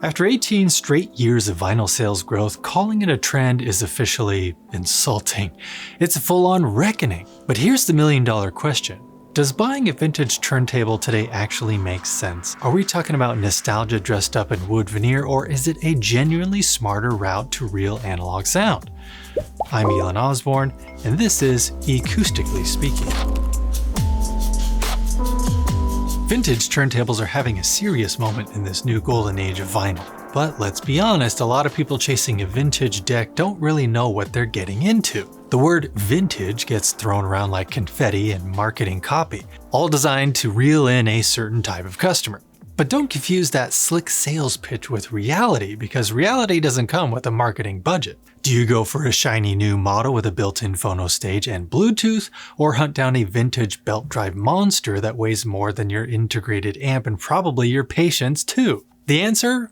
After 18 straight years of vinyl sales growth, calling it a trend is officially insulting. It's a full-on reckoning. But here's the million-dollar question. Does buying a vintage turntable today actually make sense? Are we talking about nostalgia dressed up in wood veneer, or is it a genuinely smarter route to real analog sound? I'm Elon Osborne, and this is eCoustically Speaking. Vintage turntables are having a serious moment in this new golden age of vinyl. But let's be honest, a lot of people chasing a vintage deck don't really know what they're getting into. The word vintage gets thrown around like confetti and marketing copy, all designed to reel in a certain type of customer. But don't confuse that slick sales pitch with reality, because reality doesn't come with a marketing budget. Do you go for a shiny new model with a built-in phono stage and Bluetooth, or hunt down a vintage belt drive monster that weighs more than your integrated amp and probably your patience too? The answer?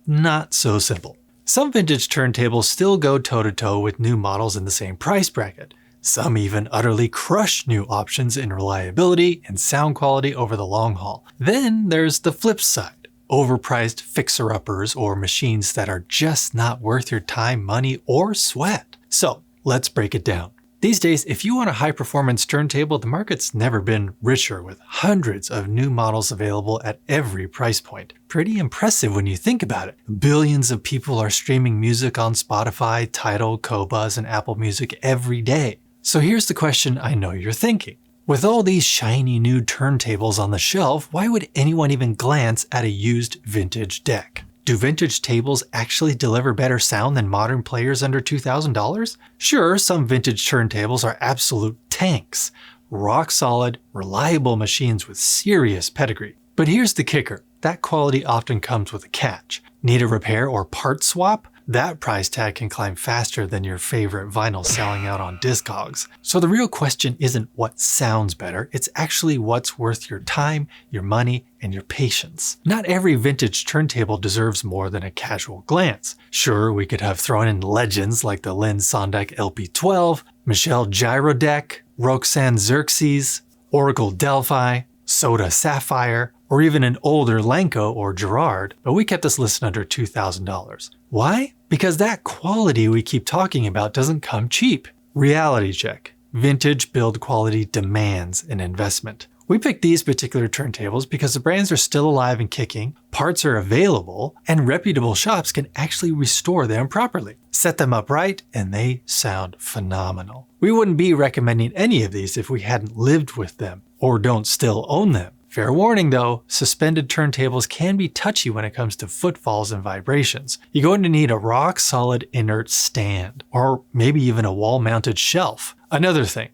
Not so simple. Some vintage turntables still go toe-to-toe with new models in the same price bracket. Some even utterly crush new options in reliability and sound quality over the long haul. Then there's the flip side. Overpriced fixer-uppers or machines that are just not worth your time, money, or sweat. So let's break it down. These days, if you want a high-performance turntable, the market's never been richer, with hundreds of new models available at every price point. Pretty impressive when you think about it. Billions of people are streaming music on Spotify, Tidal, Qobuz, and Apple Music every day. So here's the question I know you're thinking. With all these shiny new turntables on the shelf, why would anyone even glance at a used vintage deck? Do vintage tables actually deliver better sound than modern players under $2,000? Sure, some vintage turntables are absolute tanks. Rock solid, reliable machines with serious pedigree. But here's the kicker. That quality often comes with a catch. Need a repair or part swap? That price tag can climb faster than your favorite vinyl selling out on Discogs. So the real question isn't what sounds better, it's actually what's worth your time, your money, and your patience. Not every vintage turntable deserves more than a casual glance. Sure, we could have thrown in legends like the Lynn Sondek LP12, Michelle Gyrodeck, Roxanne Xerxes, Oracle Delphi, Soda Sapphire, or even an older Lenko or Gerard, but we kept this list under $2,000. Why? Because that quality we keep talking about doesn't come cheap. Reality check. Vintage build quality demands an investment. We picked these particular turntables because the brands are still alive and kicking, parts are available, and reputable shops can actually restore them properly. Set them up right, and they sound phenomenal. We wouldn't be recommending any of these if we hadn't lived with them, or don't still own them. Fair warning though, suspended turntables can be touchy when it comes to footfalls and vibrations. You're going to need a rock-solid inert stand, or maybe even a wall-mounted shelf. Another thing,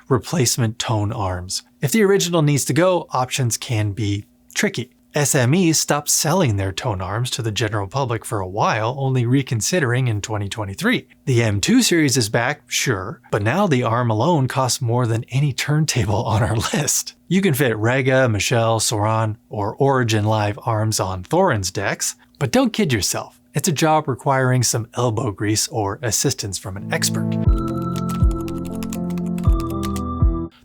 replacement tone arms. If the original needs to go, options can be tricky. SMEs stopped selling their tone arms to the general public for a while, only reconsidering in 2023. The M2 series is back, sure, but now the arm alone costs more than any turntable on our list. You can fit Rega, Michelle, Soran, or Origin Live arms on Thorin's decks, but don't kid yourself. It's a job requiring some elbow grease or assistance from an expert.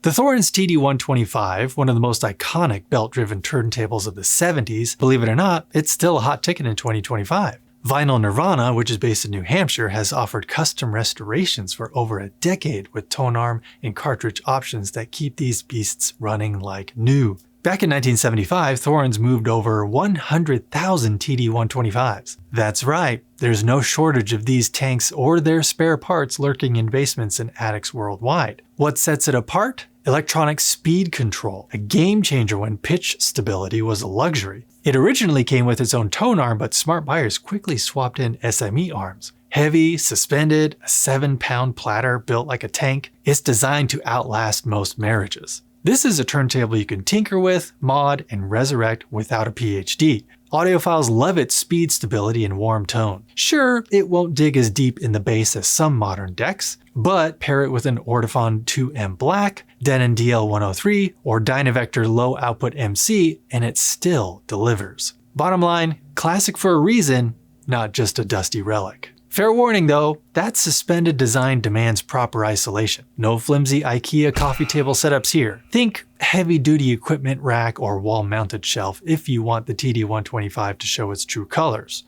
The Thorin's TD125, one of the most iconic belt-driven turntables of the 70s, believe it or not, it's still a hot ticket in 2025. Vinyl Nirvana, which is based in New Hampshire, has offered custom restorations for over a decade with tone arm and cartridge options that keep these beasts running like new. Back in 1975, Thorin's moved over 100,000 TD125s. That's right, there's no shortage of these tanks or their spare parts lurking in basements and attics worldwide. What sets it apart? Electronic speed control, a game changer when pitch stability was a luxury. It originally came with its own tone arm, but smart buyers quickly swapped in SME arms. Heavy, suspended, a 7-pound platter built like a tank, it's designed to outlast most marriages. This is a turntable you can tinker with, mod, and resurrect without a PhD. Audiophiles love its speed stability and warm tone. Sure, it won't dig as deep in the bass as some modern decks, but pair it with an Ortofon 2M Black, Denon DL103, or Dynavector low output MC, and it still delivers. Bottom line, classic for a reason, not just a dusty relic. Fair warning though, that suspended design demands proper isolation. No flimsy IKEA coffee table setups here. Think heavy-duty equipment rack or wall-mounted shelf if you want the TD125 to show its true colors.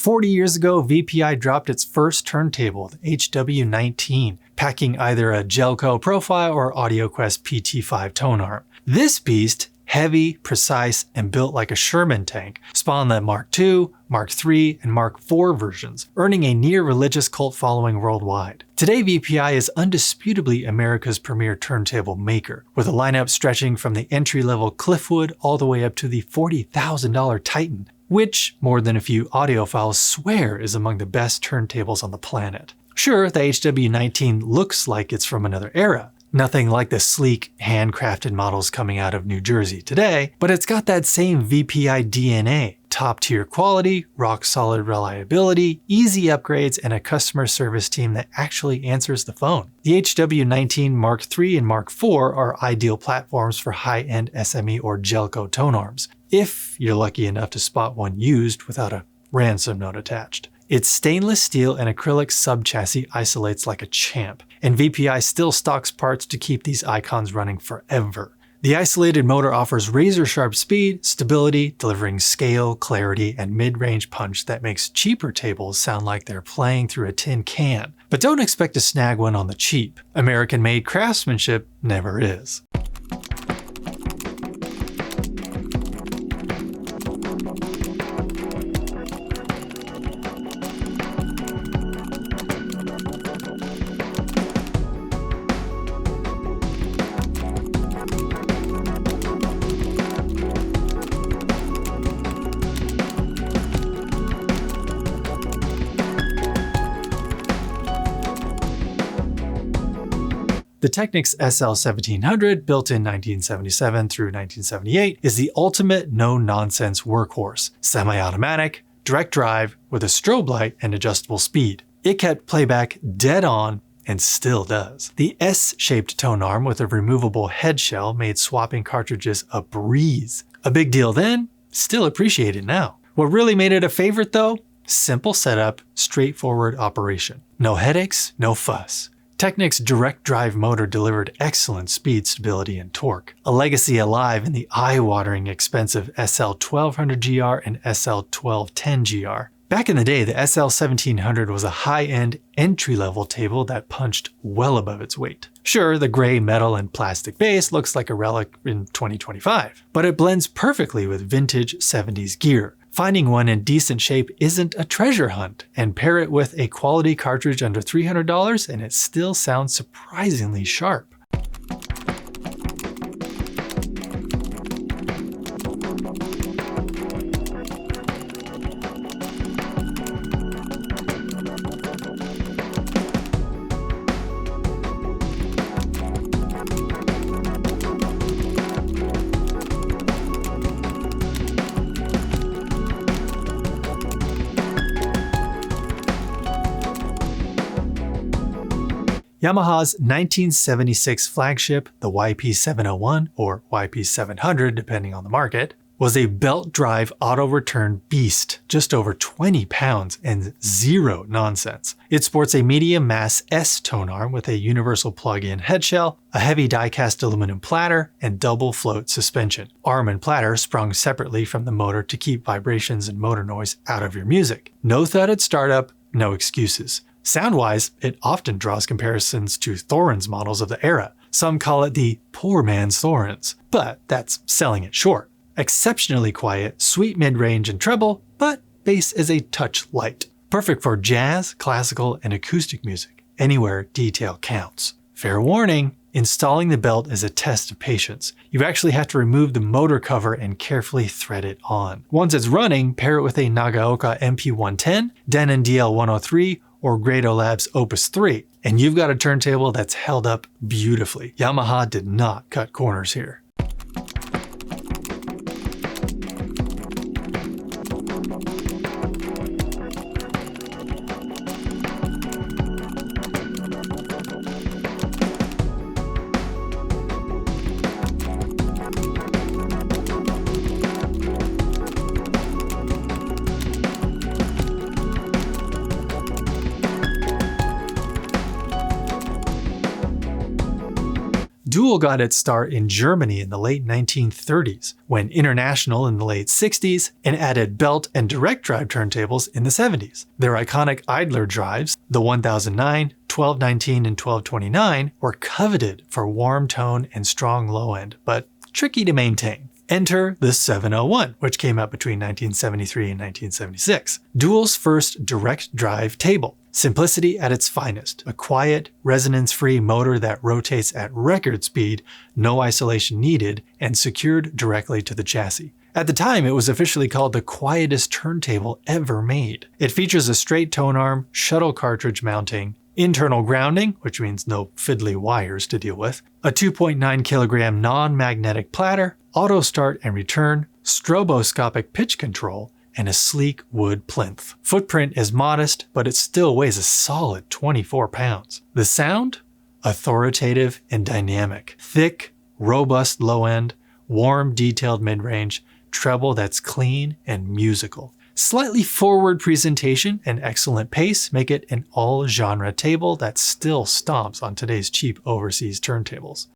40 years ago, VPI dropped its first turntable, the HW19, packing either a Gelco profile or AudioQuest PT5 tone arm. This beast, heavy, precise, and built like a Sherman tank, spawned the Mark II, Mark III, and Mark IV versions, earning a near-religious cult following worldwide. Today, VPI is undisputably America's premier turntable maker, with a lineup stretching from the entry-level Cliffwood all the way up to the $40,000 Titan, which, more than a few audiophiles swear is among the best turntables on the planet. Sure, the HW19 looks like it's from another era, nothing like the sleek, handcrafted models coming out of New Jersey today, but it's got that same VPI DNA. Top-tier quality, rock-solid reliability, easy upgrades, and a customer service team that actually answers the phone. The HW19 Mark III and Mark IV are ideal platforms for high-end SME or Gelco tone arms, if you're lucky enough to spot one used without a ransom note attached. Its stainless steel and acrylic subchassis isolates like a champ, and VPI still stocks parts to keep these icons running forever. The isolated motor offers razor-sharp speed, stability, delivering scale, clarity, and mid-range punch that makes cheaper tables sound like they're playing through a tin can. But don't expect to snag one on the cheap. American-made craftsmanship never is. The Technics SL1700, built in 1977 through 1978, is the ultimate no-nonsense workhorse. Semi-automatic, direct drive, with a strobe light and adjustable speed. It kept playback dead on, and still does. The S-shaped tone arm with a removable head shell made swapping cartridges a breeze. A big deal then, still appreciated now. What really made it a favorite though? Simple setup, straightforward operation. No headaches, no fuss. Technic's direct drive motor delivered excellent speed, stability, and torque, a legacy alive in the eye-watering expensive SL1200GR and SL1210GR. Back in the day, the SL1700 was a high-end, entry-level table that punched well above its weight. Sure, the gray metal and plastic base looks like a relic in 2025, but it blends perfectly with vintage 70s gear. Finding one in decent shape isn't a treasure hunt, and pair it with a quality cartridge under $300 and it still sounds surprisingly sharp. Yamaha's 1976 flagship, the YP701 or YP700 depending on the market, was a belt drive auto-return beast, just over 20 pounds and zero nonsense. It sports a medium mass S tone arm with a universal plug-in headshell, a heavy die-cast aluminum platter, and double float suspension. Arm and platter sprung separately from the motor to keep vibrations and motor noise out of your music. No thud at startup, no excuses. Sound-wise, it often draws comparisons to Thorin's models of the era. Some call it the poor man's Thorins, but that's selling it short. Exceptionally quiet, sweet mid-range and treble, but bass is a touch light. Perfect for jazz, classical, and acoustic music. Anywhere detail counts. Fair warning, installing the belt is a test of patience. You actually have to remove the motor cover and carefully thread it on. Once it's running, pair it with a Nagaoka MP110, Denon DL103, or Grado Labs Opus 3, and you've got a turntable that's held up beautifully. Yamaha did not cut corners here. Dual got its start in Germany in the late 1930s, went international in the late 60s, and added belt and direct drive turntables in the 70s. Their iconic idler drives, the 1009, 1219, and 1229, were coveted for warm tone and strong low end, but tricky to maintain. Enter the 701, which came out between 1973 and 1976. Dual's first direct drive table. Simplicity at its finest. A quiet, resonance-free motor that rotates at record speed, no isolation needed, and secured directly to the chassis. At the time, it was officially called the quietest turntable ever made. It features a straight tone arm, shuttle cartridge mounting, internal grounding, which means no fiddly wires to deal with, a 2.9 kilogram non-magnetic platter, auto start and return, stroboscopic pitch control, and a sleek wood plinth. Footprint is modest, but it still weighs a solid 24 pounds. The sound? Authoritative and dynamic. Thick, robust low end, warm, detailed mid-range, treble that's clean and musical. Slightly forward presentation and excellent pace make it an all-genre table that still stomps on today's cheap overseas turntables.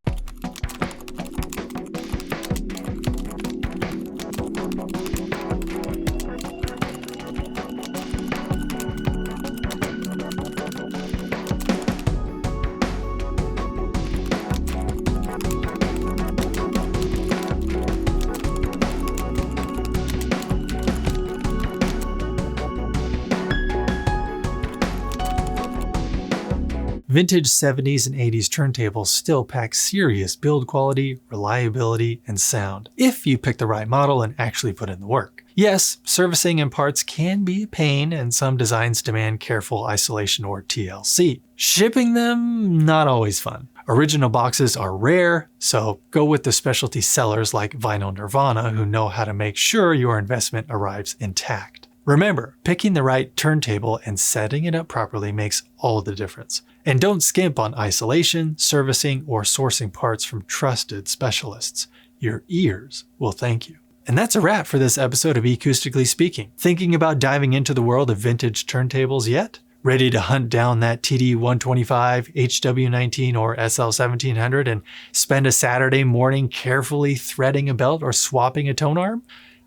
Vintage 70s and 80s turntables still pack serious build quality, reliability, and sound, if you pick the right model and actually put in the work. Yes, servicing and parts can be a pain, and some designs demand careful isolation or TLC. Shipping them, not always fun. Original boxes are rare, so go with the specialty sellers like Vinyl Nirvana who know how to make sure your investment arrives intact. Remember, picking the right turntable and setting it up properly makes all the difference. And don't skimp on isolation, servicing, or sourcing parts from trusted specialists. Your ears will thank you. And that's a wrap for this episode of Ecoustically Speaking. Thinking about diving into the world of vintage turntables yet? Ready to hunt down that TD-125, HW19, or SL1700 and spend a Saturday morning carefully threading a belt or swapping a tone arm?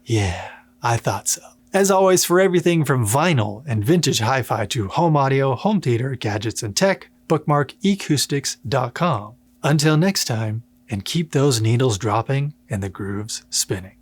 Yeah, I thought so. As always, for everything from vinyl and vintage hi-fi to home audio, home theater, gadgets, and tech, bookmark ecoustics.com. Until next time, and keep those needles dropping and the grooves spinning.